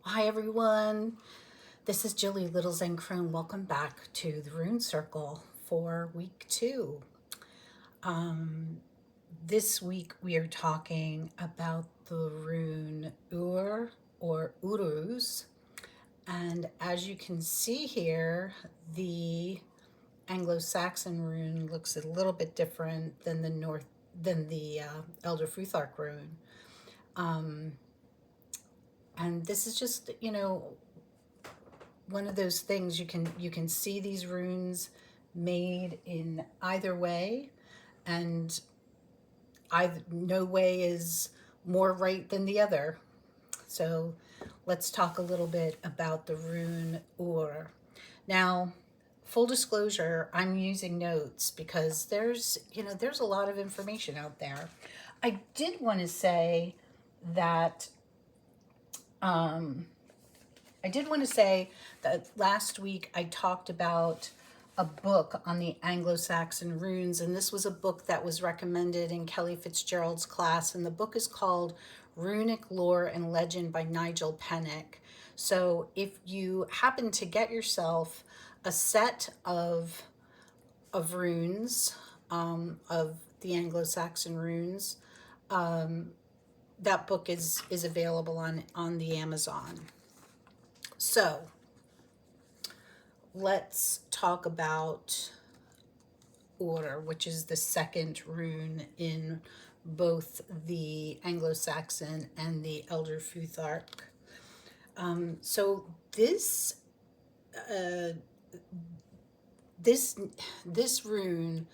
Hi everyone, this is Jilly Little Zen Crone. Welcome back to the Rune Circle for week 2. This week we are talking about the rune Ur or Uruz, and as you can see here, the Anglo-Saxon rune looks a little bit different than the Elder Futhark rune. And this is just, one of those things you can see these runes made in either way, and no way is more right than the other. So let's talk a little bit about the rune Ur. Now, full disclosure, I'm using notes because there's a lot of information out there. I did want to say that last week I talked about a book on the Anglo-Saxon runes, and this was a book that was recommended in Kelly Fitzgerald's class, and the book is called Runic Lore and Legend by Nigel Pennick. So if you happen to get yourself a set of runes, of the Anglo-Saxon runes, that book is available on the Amazon. So let's talk about Ur, which is the second rune in both the Anglo-Saxon and the Elder Futhark. So this rune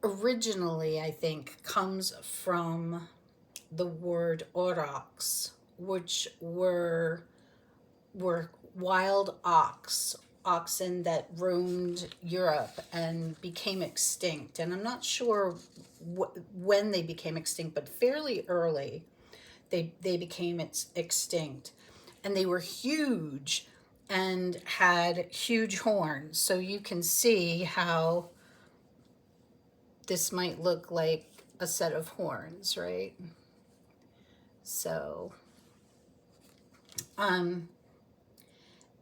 originally, I think, comes from the word Aurochs, which were wild oxen that roamed Europe and became extinct. And I'm not sure when they became extinct, but fairly early they became extinct. And they were huge and had huge horns. So you can see how this might look like a set of horns, right? So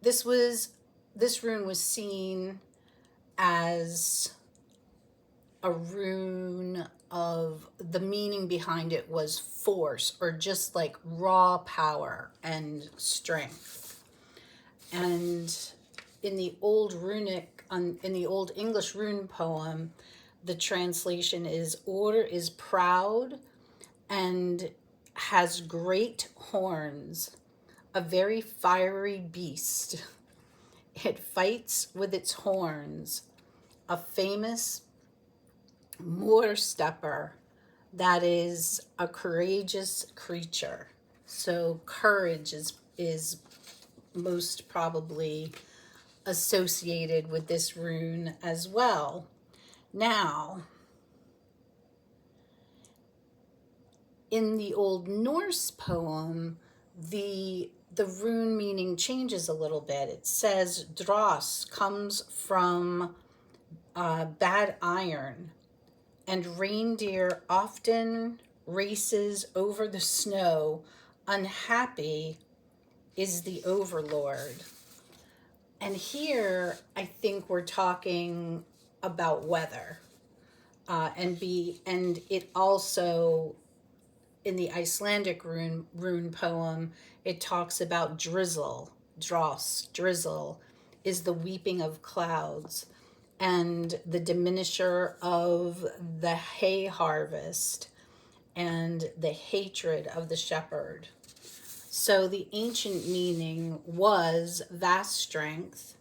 this rune was seen as a rune of, the meaning behind it was force, or just like raw power and strength. And in the old English rune poem, the translation is Ur is proud and has great horns, a very fiery beast. It fights with its horns, a famous moor stepper that is a courageous creature. So courage is most probably associated with this rune as well. Now, in the Old Norse poem, the rune meaning changes a little bit. It says dross comes from bad iron, and reindeer often races over the snow. Unhappy is the overlord. And here I think we're talking about weather, and it also, in the Icelandic rune poem, it talks about drizzle. Dross, drizzle, is the weeping of clouds and the diminisher of the hay harvest and the hatred of the shepherd. So the ancient meaning was vast strength.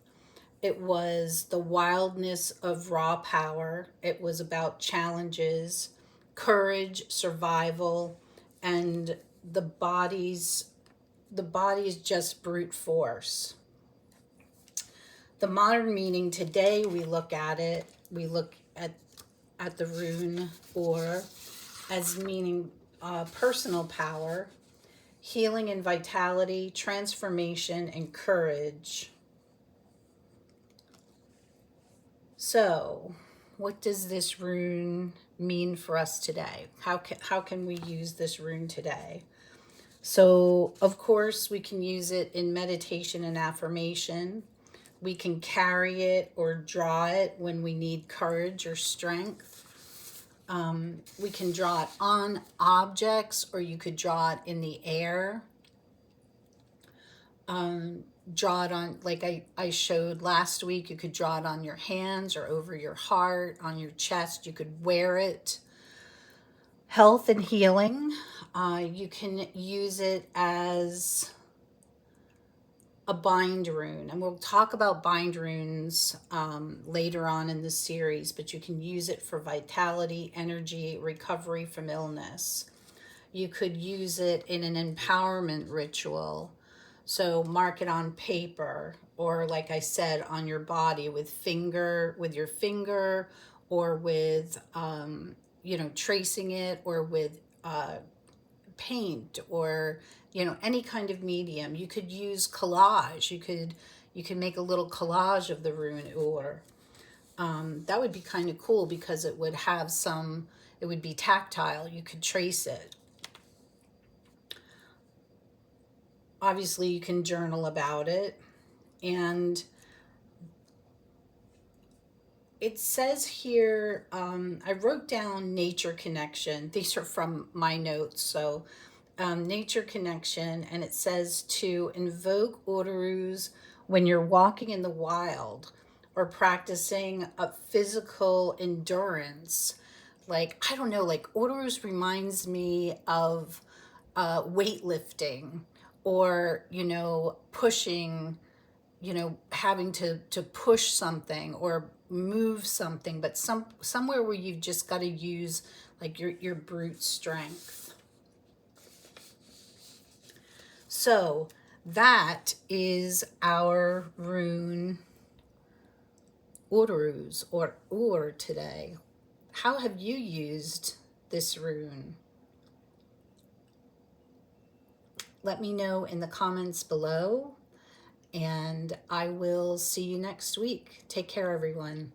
It was the wildness of raw power. It was about challenges, courage, survival, and the body's just brute force. The modern meaning today, we look at the rune Ur as meaning personal power, healing and vitality, transformation, and courage. So, what does this rune mean for us today? How can we use this rune today? So, of course, we can use it in meditation and affirmation. We can carry it or draw it when we need courage or strength. We can draw it on objects, or you could draw it in the air. Draw it on, like I showed last week, you could draw it on your hands or over your heart, on your chest. You could wear it. Health and healing. You can use it as a bind rune, and we'll talk about bind runes later on in the series, but you can use it for vitality, energy, recovery from illness. You could use it in an empowerment ritual. So mark it on paper, or like I said, on your body with your finger, or with tracing it, or with paint, or any kind of medium. You could use collage. You could make a little collage of the rune Ur. That would be kind of cool because it would have it would be tactile. You could trace it. Obviously, you can journal about it. And it says here, I wrote down nature connection. These are from my notes. So nature connection, and it says to invoke Aurochs when you're walking in the wild or practicing a physical endurance. Like, I don't know, like Aurochs reminds me of weightlifting, or pushing, having to push something or move something, but somewhere where you've just got to use like your brute strength. So that is our rune Aurochs, or Ur, today. How have you used this rune? Let me know in the comments below, and I will see you next week. Take care, everyone.